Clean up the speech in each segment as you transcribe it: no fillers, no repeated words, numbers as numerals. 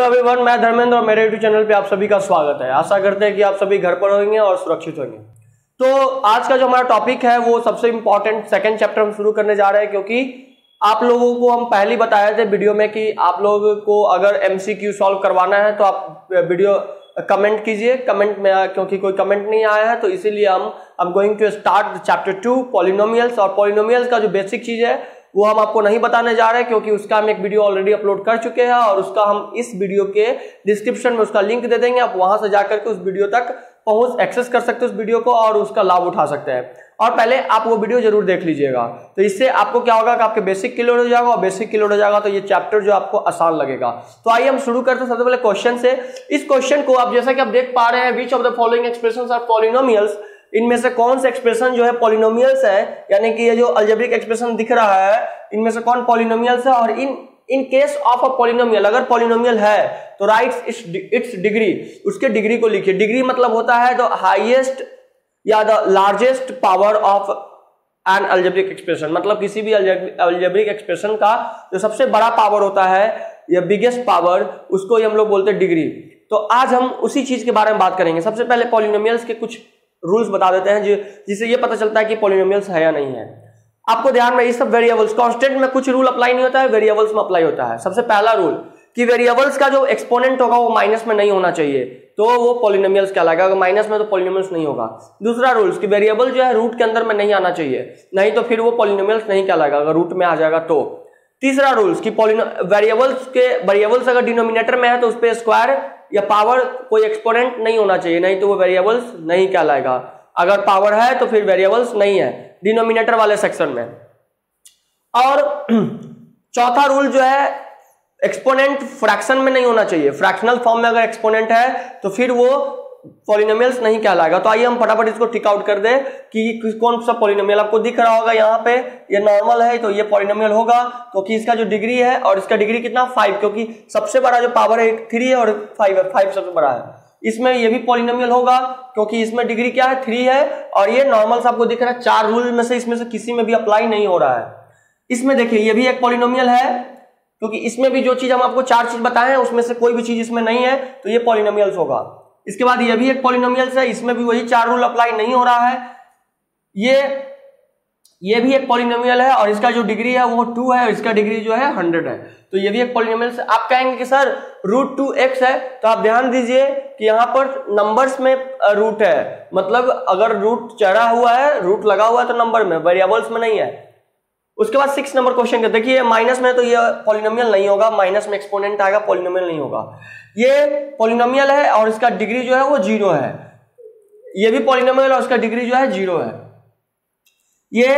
Everyone, मैं धर्मेंद्र और मेरे यूट्यूब चैनल पे आप सभी का स्वागत है। आशा करते हैं कि आप सभी घर पर होंगे और सुरक्षित होंगे। तो आज का जो हमारा टॉपिक है वो सबसे इंपॉर्टेंट सेकंड चैप्टर हम शुरू करने जा रहे हैं, क्योंकि आप लोगों को हम पहले बताए थे वीडियो में कि आप लोगों को अगर एमसीक्यू सॉल्व करवाना है तो आप वीडियो कमेंट कीजिए कमेंट में, क्योंकि कोई कमेंट नहीं आया है तो इसीलिए हम going to start chapter 2 polynomials. और पॉलिनोमियल्स का जो बेसिक चीज है वो हम आपको नहीं बताने जा रहे हैं, क्योंकि उसका हम एक वीडियो ऑलरेडी अपलोड कर चुके हैं और उसका हम इस वीडियो के डिस्क्रिप्शन में उसका लिंक दे देंगे। आप वहां से जाकर के उस वीडियो तक एक्सेस कर सकते हो उस वीडियो को और उसका लाभ उठा सकते हैं। और पहले आप वो वीडियो जरूर देख लीजिएगा, तो इससे आपको क्या होगा कि आपके बेसिक क्लियर हो जाएगा, और बेसिक क्लियर हो जाएगा तो ये चैप्टर जो आपको आसान लगेगा। तो आइए हम शुरू करते हैं सबसे पहले क्वेश्चन से। इस क्वेश्चन को आप जैसा कि आप देख पा रहे हैं, which of the following expressions are polynomials, इनमें से कौन से एक्सप्रेशन जो है पॉलिनोमियल्स है, यानी कि ये जो अलजेब्रिक एक्सप्रेशन दिख रहा है इनमें से कौन पॉलिनोमियल्स है। और in case of a polynomial, अगर पॉलिनोमियल है तो राइट्स इट्स डिग्री, उसके डिग्री को लिखिए। डिग्री मतलब होता है द हाईएस्ट या the largest power of N algebraic expression, मतलब किसी भी अलजेब्रिक एक्सप्रेशन का जो सबसे बड़ा पावर होता है या बिगेस्ट पावर, उसको ही हम लोग बोलते हैं डिग्री। तो आज हम उसी चीज के बारे में बात करेंगे। सबसे पहले पॉलिनोमियल्स के कुछ रूल्स बता देते हैं जिससे ये पता चलता है कि पॉलिनोमियल्स है या नहीं है। आपको ध्यान में, ये सब वेरिएबल्स, कांस्टेंट में कुछ रूल अप्लाई नहीं होता है, वेरिएबल्स में अप्लाई होता है। सबसे पहला रूल कि वेरिएबल्स का जो एक्सपोनेंट होगा वो माइनस में नहीं होना चाहिए, तो वो पॉलिनोमियल्स कहलाएगा। अगर माइनस में तो पॉलिनोमियल्स नहीं होगा। दूसरा रूल्स कि वेरिएबल जो है रूट के अंदर में नहीं आना चाहिए, नहीं तो फिर वो पॉलिनोमियल्स नहीं कहलाएगा अगर रूट में आ जाएगा तो। तीसरा रूल्स कि वेरिएबल्स अगर डिनोमिनेटर में है तो उस पर स्क्वायर या पावर कोई एक्सपोनेंट नहीं होना चाहिए, नहीं तो वो वेरिएबल्स नहीं कहलाएगा। अगर पावर है तो फिर वेरिएबल्स नहीं है डिनोमिनेटर वाले सेक्शन में। और चौथा रूल जो है, एक्सपोनेंट फ्रैक्शन में नहीं होना चाहिए। फ्रैक्शनल फॉर्म में अगर एक्सपोनेंट है तो फिर वो पॉलिनोमियल्स नहीं कहलाएगा। तो आइए हम फटाफट इसको टिक आउट कर दे कि कौन सा पॉलिनोमियल आपको दिख रहा होगा यहाँ पे। ये नॉर्मल है तो ये पॉलिनोमियल होगा, क्योंकि इसका जो डिग्री है, और इसका डिग्री कितना 5, क्योंकि सबसे बड़ा जो पावर है 3 है और 5 है, 5 सबसे बड़ा है। इसमें ये भी पॉलिनोमियल होगा क्योंकि इसमें डिग्री क्या है 3 है, और ये नॉर्मल आपको दिख रहा है। 4 रूल में से इसमें से किसी में भी अप्लाई नहीं हो रहा है। इसमें देखिए ये भी एक पॉलिनोमियल है, क्योंकि इसमें भी जो चीज हम आपको 4 चीज बताए हैं उसमें से कोई भी चीज इसमें नहीं है तो ये पॉलिनोमियल्स होगा। इसके बाद ये भी एक पॉलिनोमियल्स है, इसमें भी वही 4 रूल अप्लाई नहीं हो रहा है। ये भी एक पॉलिनोमियल है और इसका जो डिग्री है वो 2 है और इसका डिग्री जो है 100 है, तो ये भी एक पॉलिनोमियल है। आप कहेंगे कि सर रूट 2x है, तो आप ध्यान दीजिए कि यहाँ पर नंबर्स में रूट है, मतलब अगर रूट चढ़ा हुआ है, रूट लगा हुआ है तो नंबर में, वेरिएबल्स में नहीं है। उसके बाद 6 नंबर क्वेश्चन का देखिए, माइनस में तो ये पॉलिनोमियल नहीं होगा, माइनस में एक्सपोनेंट आएगा, पॉलिनोमियल नहीं होगा। ये पॉलिनोमियल है और इसका डिग्री जो है वो 0 है। ये भी पॉलिनोमियल और इसका डिग्री जो है 0 है। ये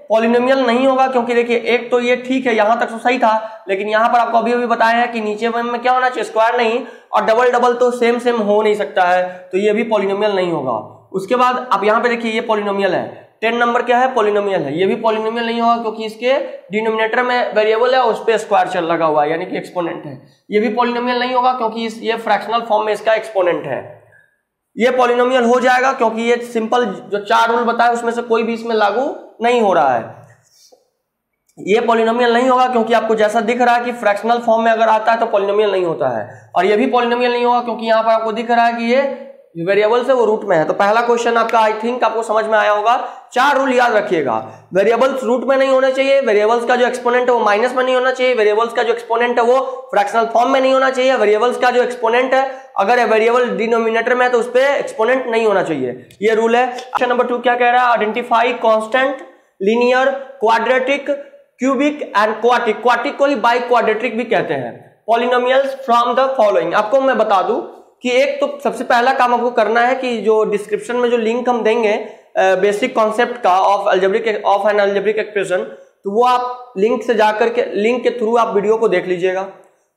पॉलिनोमियल नहीं होगा क्योंकि देखिए एक तो ये ठीक है, यहां तक तो सही था, लेकिन यहां पर आपको अभी बताया है कि नीचे में क्या होना चाहिए, स्क्वायर नहीं, और डबल डबल तो सेम हो नहीं सकता है, तो ये भी पॉलिनोमियल नहीं होगा। उसके बाद आप यहां पे देखिए ये पॉलिनोमियल है, 10 नंबर क्या है, पॉलिनोमियल है, ये भी पॉलिनोमियल नहीं होगा क्योंकि इसके डिनोमिनेटर में वेरिएबल है, उस पर स्क्वायर चल लगा हुआ है, यानी कि एक्सपोनेंट है। ये भी पॉलिनोमियल नहीं होगा क्योंकि ये फ्रैक्शनल फॉर्म में इसका एक्सपोनेंट है। ये पॉलिनोमियल हो जाएगा क्योंकि ये सिंपल जो 4 रूल बताए उसमें से कोई भी इसमें लागू नहीं हो रहा है। ये पॉलिनोमियल नहीं होगा क्योंकि आपको जैसा दिख रहा है कि फ्रैक्शनल फॉर्म में अगर आता है तो पॉलिनोमियल नहीं होता है। और ये भी पॉलिनोमियल नहीं होगा क्योंकि यहाँ पर आपको दिख रहा है कि ये वेरिएबल्स है वो रूट में है। तो पहला क्वेश्चन आपका आई थिंक आपको समझ में आया होगा। 4 रूल याद रखिएगा, वेरिएबल्स रूट में नहीं होने चाहिए, वेरिएबल्स का जो एक्सपोनेंट है वो माइनस में नहीं होना चाहिए, वेरिएबल्स का जो एक्सपोनेंट है वो फ्रैक्शनल फॉर्म में नहीं होना चाहिए, वेरिएबल्स का जो एक्सपोनेंट है अगर वेरिएबल डिनोमिनेटर में है तो उस पर एक्सपोनेंट नहीं होना चाहिए। ये रूल है। क्वेश्चन नंबर 2 क्या कह रहा है, identify constant, linear, quadratic, cubic and quartic, quartic को ही बाई क्वाड्रेटिक भी कहते हैं, पॉलिनोमियल्स फ्रॉम द फॉलोइंग। आपको मैं बता दूं कि एक तो सबसे पहला काम आपको करना है कि जो डिस्क्रिप्शन में जो लिंक हम देंगे बेसिक कॉन्सेप्ट का ऑफ एन अलजेब्रिक एक्सप्रेशन, तो वो आप लिंक से जाकर के लिंक के थ्रू आप वीडियो को देख लीजिएगा।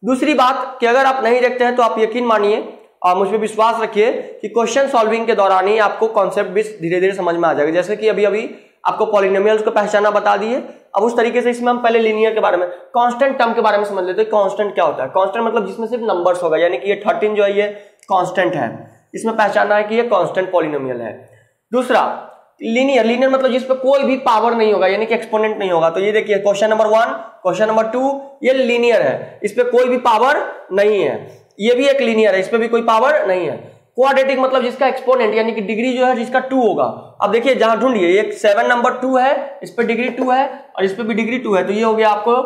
दूसरी बात कि अगर आप नहीं देखते हैं तो आप यकीन मानिए और मुझ पर विश्वास रखिए कि क्वेश्चन सॉल्विंग के दौरान ही आपको कॉन्सेप्ट भी धीरे धीरे समझ में आ जाएगा। जैसे कि अभी आपको पॉलिनोमियल्स को पहचाना बता दिए, अब उस तरीके से इसमें हम पहले लीनियर के बारे में, कांस्टेंट टर्म के बारे में समझ लेते हैं। कांस्टेंट क्या होता है, कांस्टेंट मतलब जिसमें सिर्फ नंबर्स होगा, यानी कि ये 13 जो है ये कांस्टेंट है, इसमें पहचाना है कि ये कांस्टेंट पॉलिनोमियल है। दूसरा लीनियर, लीनियर मतलब जिस पे कोई भी पावर नहीं होगा, यानी कि एक्सपोनेंट नहीं होगा। तो ये देखिए क्वेश्चन नंबर 1, क्वेश्चन नंबर 2 ये लीनियर है, इस पे कोई भी पावर नहीं है। ये भी एक लीनियर है, इस पे भी कोई पावर नहीं है। क्वाड्रेटिक मतलब जिसका एक्सपोनेंट यानी कि डिग्री जो है जिसका 2 होगा। अब देखिए जहां ढूंढिए, एक 7 नंबर 2 है, इस पे डिग्री 2 है और इस पे भी डिग्री 2 है, तो ये हो गया आपको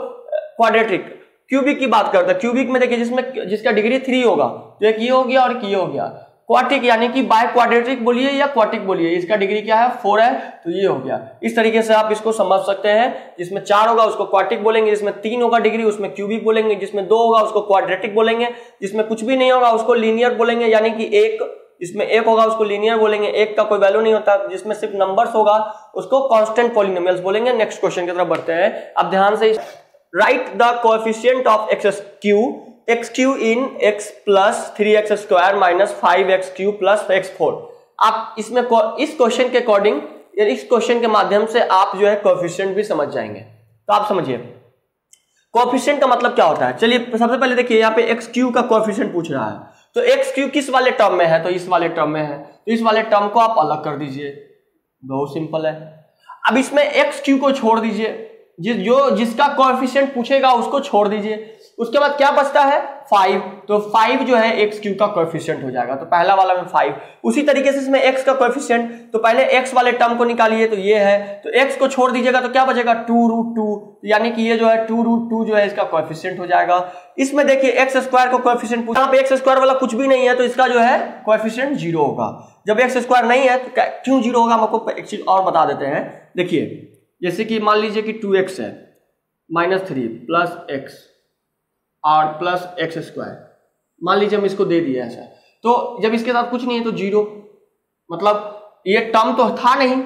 क्वाड्रेटिक। क्यूबिक की बात करते हैं, क्यूबिक में देखिए जिसका डिग्री 3 होगा, तो एक ये हो गया और एक ये हो गया। क्वार्टिक यानी कि बाय क्वाड्रेटिक बोलिए या क्वार्टिक बोलिए, इसका डिग्री क्या है 4 है, तो ये हो गया। इस तरीके से आप इसको समझ सकते हैं, जिसमें 4 होगा उसको क्वार्टिक बोलेंगे, जिसमें 3 होगा डिग्री उसमें क्यूबिक बोलेंगे, जिसमें 2 होगा उसको क्वाड्रेटिक बोलेंगे, जिसमें कुछ भी नहीं होगा उसको लीनियर बोलेंगे, यानी कि जिसमें 1 होगा उसको लीनियर बोलेंगे, 1 का कोई वैल्यू नहीं होता, जिसमें सिर्फ नंबर्स होगा उसको कांस्टेंट पॉलिनोमियल्स बोलेंगे। नेक्स्ट क्वेश्चन की तरफ बढ़ते हैं। अब ध्यान से right the coefficient of x Q in x plus 3x square minus 5x Q plus x4। आप इसमें इस क्वेश्चन के अकॉर्डिंग, इस क्वेश्चन के माध्यम से आप जो है कोएफिशिएंट भी समझ जाएंगे। तो आप समझिए कोएफिशिएंट का मतलब क्या होता है। चलिए सबसे पहले देखिए, यहाँ पे एक्स क्यू का कोएफिशिएंट पूछ रहा है, तो एक्स क्यू किस वाले टर्म में है, तो इस वाले टर्म में है, तो इस वाले टर्म को आप अलग कर दीजिए, बहुत सिंपल है। अब इसमें एक्स क्यू को छोड़ दीजिए, जिसका कोएफिशिएंट पूछेगा उसको छोड़ दीजिए, उसके बाद क्या बचता है 5, तो 5 जो है एक्स क्यू का कोएफिशिएंट हो जाएगा, तो पहला वाला में 5। उसी तरीके से इसमें एक्स का कोएफिशिएंट, तो पहले एक्स वाले टर्म को निकालिए, तो ये है, तो एक्स को छोड़ दीजिएगा तो क्या बचेगा 2√2, यानी कि ये जो है 2√2 जो है इसका कोएफिशिएंट हो जाएगा। इसमें देखिए एक्स स्क्वायर का कोएफिशिएंट पूछा, यहाँ पे एक्स स्क्वायर वाला कुछ भी नहीं है, तो इसका जो है कोएफिशिएंट 0 होगा। जब एक्स स्क्वायर नहीं है तो क्यों 0 होगा, हम आपको एक चीज और बता देते हैं। देखिए जैसे कि मान लीजिए कि 2x है -3 प्लस x और प्लस एक्स स्क्वायर, मान लीजिए हम इसको दे दिए ऐसा, तो जब इसके साथ कुछ नहीं है तो 0, मतलब ये टर्म तो था नहीं।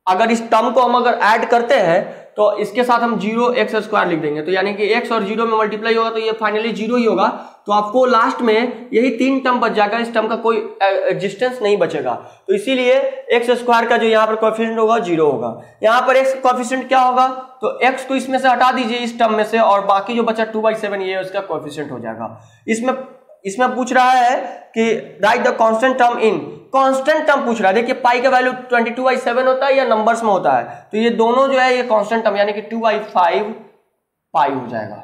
अगर इस टर्म को हम अगर ऐड करते हैं तो इसके साथ हम 0x स्क्वायर लिख देंगे, तो यानी कि x और 0 में मल्टीप्लाई होगा तो ये फाइनली 0 ही होगा। तो आपको लास्ट में यही 3 टर्म बच जाएगा, इस टर्म का कोई एग्जिस्टेंस नहीं बचेगा। तो इसीलिए एक्स स्क्वायर का जो यहाँ पर कोएफिशिएंट होगा 0 होगा। यहाँ पर एक्स कोएफिशिएंट क्या होगा, तो x को इसमें से हटा दीजिए इस टर्म में से, और बाकी जो बचा 2/7 ये उसका कोएफिशिएंट हो जाएगा। इसमें पूछ रहा है कि right the constant term in, constant term पूछ रहा है। देखिए पाई का वैल्यू 22/7 होता है या नंबर्स में होता है, तो ये दोनों जो है ये कांस्टेंट टर्म यानी कि 2/5 पाई हो जाएगा।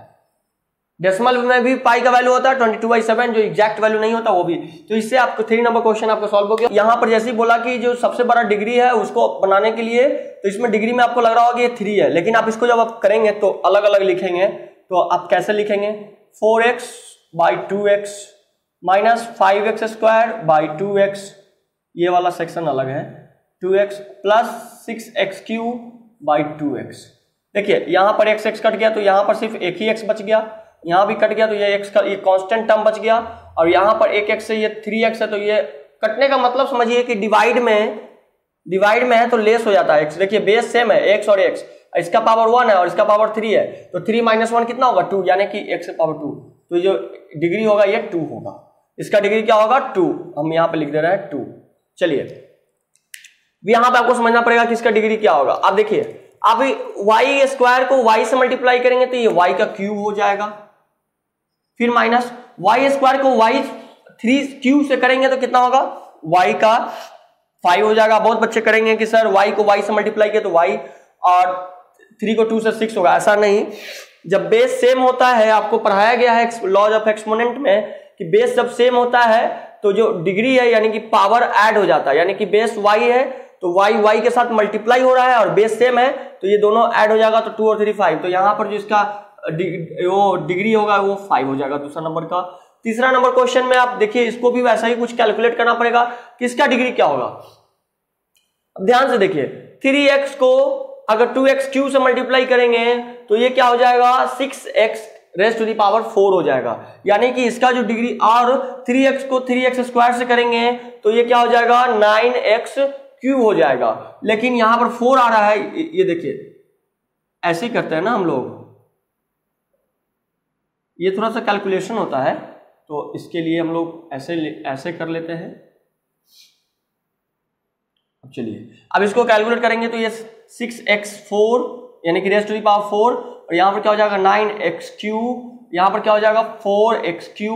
डेसिमल में भी पाई का वैल्यू होता है 22/7, जो एग्जैक्ट वैल्यू नहीं होता वो भी। तो इससे आपको 3 नंबर क्वेश्चन आपको सॉल्व हो गया। यहाँ पर जैसे ही बोला कि जो सबसे बड़ा डिग्री है उसको बनाने के लिए, तो इसमें डिग्री में आपको लग रहा होगा कि ये 3 है, लेकिन आप इसको जब आप करेंगे तो अलग अलग लिखेंगे। तो आप कैसे लिखेंगे, 4x/2x minus 5x square by 2x, ये वाला सेक्शन अलग है, 2x प्लस 6x³/2x। देखिए यहाँ पर x कट गया, तो यहाँ पर सिर्फ एक ही x बच गया, यहाँ भी कट गया, तो ये x का ये कांस्टेंट टर्म बच गया, और यहाँ पर एक x से ये 3x है, तो ये कटने का मतलब समझिए कि डिवाइड में है तो लेस हो जाता है x। देखिए बेस सेम है x और x, इसका पावर 1 है और इसका पावर 3 है, तो 3 - 1 कितना होगा 2, यानी कि x से पावर 2, तो जो डिग्री होगा ये 2 होगा। इसका डिग्री क्या होगा 2, हम यहाँ पे लिख दे रहे हैं 2। चलिए यहाँ पे आपको समझना पड़ेगा कि इसका डिग्री क्या होगा। आप देखिए आप y स्क्वायर को y से मल्टीप्लाई करेंगे तो ये y का क्यूब हो जाएगा, फिर माइनस y स्क्वायर को y3³ से करेंगे तो कितना होगा y का 5 हो जाएगा। बहुत बच्चे करेंगे कि सर y को y से मल्टीप्लाई किया तो y, और 3 को 2 से 6 होगा। ऐसा नहीं, जब बेस सेम होता है, आपको पढ़ाया गया है लॉज ऑफ एक्सपोनेंट में कि बेस जब सेम होता है तो जो डिग्री है यानी कि पावर ऐड हो जाता है, यानी कि बेस y है तो y के साथ मल्टीप्लाई हो रहा है, और बेस सेम है तो ये दोनों ऐड हो जाएगा, तो 2 और 3 5। तो यहाँ पर जो इसका वो डिग्री होगा वो 5 हो जाएगा दूसरा नंबर का। तीसरा नंबर क्वेश्चन में आप देखिए इसको भी वैसा ही कुछ कैलकुलेट करना पड़ेगा कि इसका डिग्री क्या होगा। अब ध्यान से देखिए 3x को अगर 2x³ से मल्टीप्लाई करेंगे तो ये क्या हो जाएगा 6x⁻⁴ हो जाएगा, यानी कि इसका जो डिग्री, और 3x को 3x स्क्वायर से करेंगे तो ये क्या हो जाएगा 9x³ हो जाएगा। लेकिन यहां पर 4 आ रहा है, ये देखिए ऐसे ही करते हैं ना हम लोग, ये थोड़ा सा कैलकुलेशन होता है तो इसके लिए हम लोग ऐसे कर लेते हैं। अब चलिए अब इसको कैलकुलेट करेंगे तो ये 6x4 यानी कि ⁴ और यहाँ पर क्या हो जाएगा 9x³, यहाँ पर क्या हो जाएगा 4x³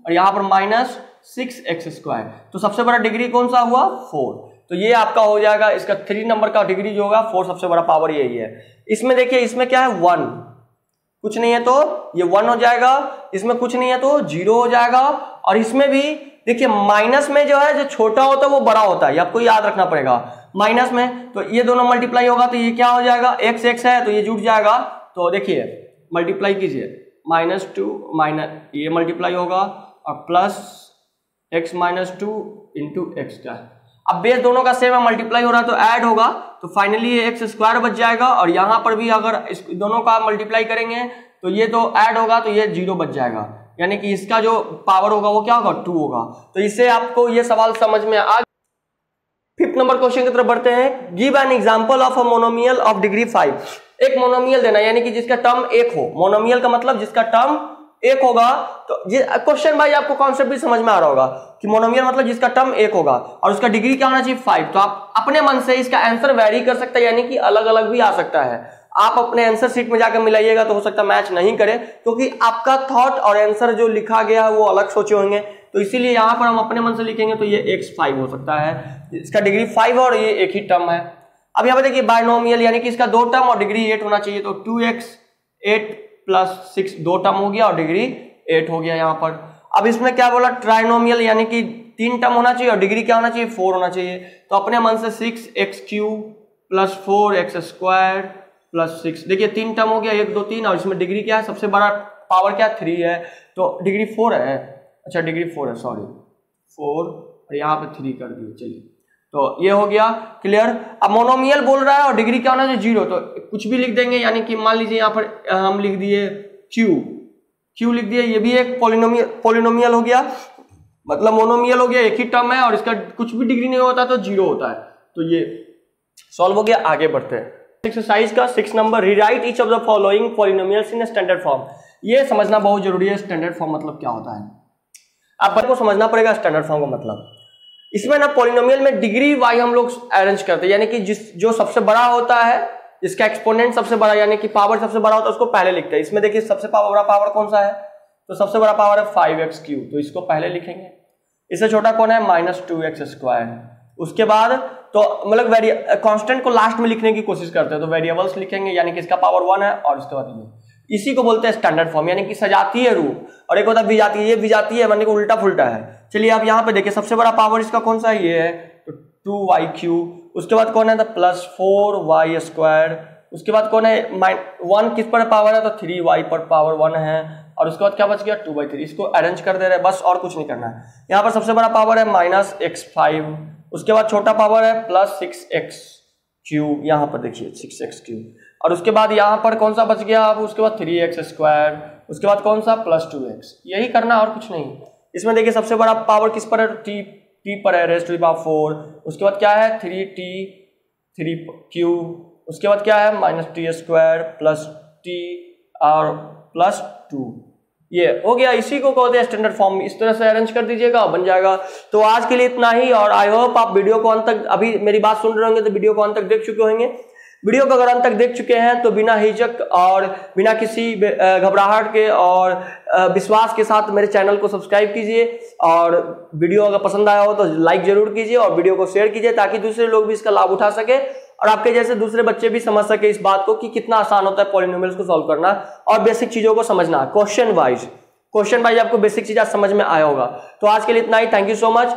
और यहाँ पर माइनस 6x²। तो सबसे बड़ा डिग्री कौन सा हुआ 4, तो ये आपका हो जाएगा इसका 3 नंबर का डिग्री जो होगा 4, सबसे बड़ा पावर यही है। इसमें देखिए इसमें क्या है 1, कुछ नहीं है तो ये 1 हो जाएगा, इसमें कुछ नहीं है तो 0 हो जाएगा। और इसमें भी देखिए माइनस में जो है जो छोटा होता है वो बड़ा होता है, ये आपको याद रखना पड़ेगा। माइनस में तो ये दोनों मल्टीप्लाई होगा तो ये क्या हो जाएगा, x x है तो ये जुड़ जाएगा। तो देखिए मल्टीप्लाई कीजिए, -2 ये मल्टीप्लाई होगा और प्लस x -2 इंटू एक्स का। अब बेस दोनों का सेम है, मल्टीप्लाई हो रहा है तो ऐड होगा, तो फाइनली ये x² बच जाएगा। और यहाँ पर भी अगर इस दोनों का मल्टीप्लाई करेंगे तो ये तो ऐड होगा तो ये 0 बच जाएगा, यानी कि इसका जो पावर होगा वो क्या होगा, 2 होगा। तो इससे आपको ये सवाल समझ में आ। 5th नंबर क्वेश्चन की तरफ बढ़ते हैं। Give an example of a monomial of degree 5। एक मोनोमियल देना, यानी कि जिसका टर्म 1 हो। मोनोमियल का मतलब जिसका टर्म 1 होगा। तो ये क्वेश्चन भाई आपको कॉन्सेप्ट भी समझ में आ रहा होगा कि मोनोमियल मतलब जिसका टर्म 1 होगा और उसका डिग्री क्या होना चाहिए, 5। तो आप अपने मन से इसका आंसर वेरी कर सकते हैं, यानी कि अलग अलग भी आ सकता है। आप अपने आंसर शीट में जाकर मिलाइएगा तो हो सकता है मैच नहीं करे, क्योंकि आपका थॉट और आंसर जो लिखा गया है वो अलग सोचे होंगे। तो इसीलिए यहां पर हम अपने मन से लिखेंगे तो ये x5 हो सकता है, इसका डिग्री 5 और ये एक ही टर्म है। अब यहाँ पे देखिए बाइनोमियल, यानी कि इसका 2 टर्म और डिग्री 8 होना चाहिए। तो 2x 8 + 6 2 टर्म हो गया और डिग्री 8 हो गया यहाँ पर। अब इसमें क्या बोला, ट्राइनोमियल, यानी कि 3 टर्म होना चाहिए और डिग्री क्या होना चाहिए, 4 होना चाहिए। तो अपने मन से 6x³ + 4x² + 6, देखिए 3 टर्म हो गया, 1 2 3, और इसमें डिग्री क्या है, सबसे बड़ा पावर क्या है, 3 है, तो डिग्री 4 है। अच्छा डिग्री 4 है, सॉरी 4 और यहाँ पे 3 कर दिए। चलिए तो ये हो गया क्लियर। अब मोनोमियल बोल रहा है और डिग्री क्या होना चाहिए, 0, तो कुछ भी लिख देंगे, यानी कि मान लीजिए यहाँ पर हम लिख दिए क्यू लिख दिए, ये भी एक पॉलिनोमियल हो गया, मतलब मोनोमियल हो गया, एक ही टर्म है और इसका कुछ भी डिग्री नहीं होता तो 0 होता है। तो ये सॉल्व हो गया। आगे बढ़ते हैं एक्सरसाइज का 6 number. Rewrite each of the following polynomials in standard form. ये समझना बहुत जरूरी है, स्टैंडर्ड फॉर्म मतलब क्या होता है, आपको समझना पड़ेगा स्टैंडर्ड फॉर्म का मतलब। इसमें ना पॉलिनोमियल में डिग्री वाई हम लोग अरेंज करते हैं, यानी कि जो सबसे बड़ा होता है, जिसका एक्सपोनेंट सबसे बड़ा यानी कि पावर सबसे बड़ा होता है, उसको पहले लिखते हैं। इसमें देखिए सबसे बड़ा पावर कौन सा है, तो सबसे बड़ा पावर है 5x³, तो इसको पहले लिखेंगे। इससे छोटा कौन है, -2x²। उसके बाद तो मतलब कांस्टेंट को लास्ट में लिखने की कोशिश करते हैं, तो वेरिएबल्स लिखेंगे, यानी कि इसका पावर 1 है और उसके बाद ये, इसी को बोलते हैं स्टैंडर्ड फॉर्म, यानी कि सजातीय रूप। और एक होता है विजातीय, ये विजातीय है, मतलब कि उल्टा फुल्टा है। चलिए आप यहाँ पे देखिए सबसे बड़ा पावर इसका कौन सा है, ये है, तो 2y³। उसके बाद कौन है, तो +4y²। उसके बाद कौन है, 1 किस पर पावर है, तो 3y पर पावर 1 है। और उसके बाद क्या बच गया, 2/3। इसको अरेंज कर दे रहे हैं बस, और कुछ नहीं करना है। यहाँ पर सबसे बड़ा पावर है -x5। उसके बाद छोटा पावर है +6x³, यहाँ पर देखिए 6x³। और उसके बाद यहाँ पर कौन सा बच गया, अब उसके बाद 3x²। उसके बाद कौन सा, +2x। यही करना और कुछ नहीं। इसमें देखिए सबसे बड़ा पावर किस पर है, t पर है, raised⁴। उसके बाद क्या है, 3t3q। उसके बाद क्या है, -t² + t और +2। ये हो गया, इसी को कहते हैं स्टैंडर्ड फॉर्म। इस तरह से अरेंज कर दीजिएगा, बन जाएगा। तो आज के लिए इतना ही, और आई होप आप वीडियो को अंत तक, अभी मेरी बात सुन रहे होंगे तो वीडियो को अंत तक देख चुके होंगे। वीडियो को अगर अंत तक देख चुके हैं तो बिना हिचक और बिना किसी घबराहट के और विश्वास के साथ मेरे चैनल को सब्सक्राइब कीजिए, और वीडियो अगर पसंद आया हो तो लाइक जरूर कीजिए और वीडियो को शेयर कीजिए, ताकि दूसरे लोग भी इसका लाभ उठा सके और आपके जैसे दूसरे बच्चे भी समझ सके इस बात को कि कितना आसान होता है पॉलिनोमियल्स को सॉल्व करना और बेसिक चीजों को समझना। क्वेश्चन वाइज आपको बेसिक चीज आज समझ में आया होगा। तो आज के लिए इतना ही। Thank you so much.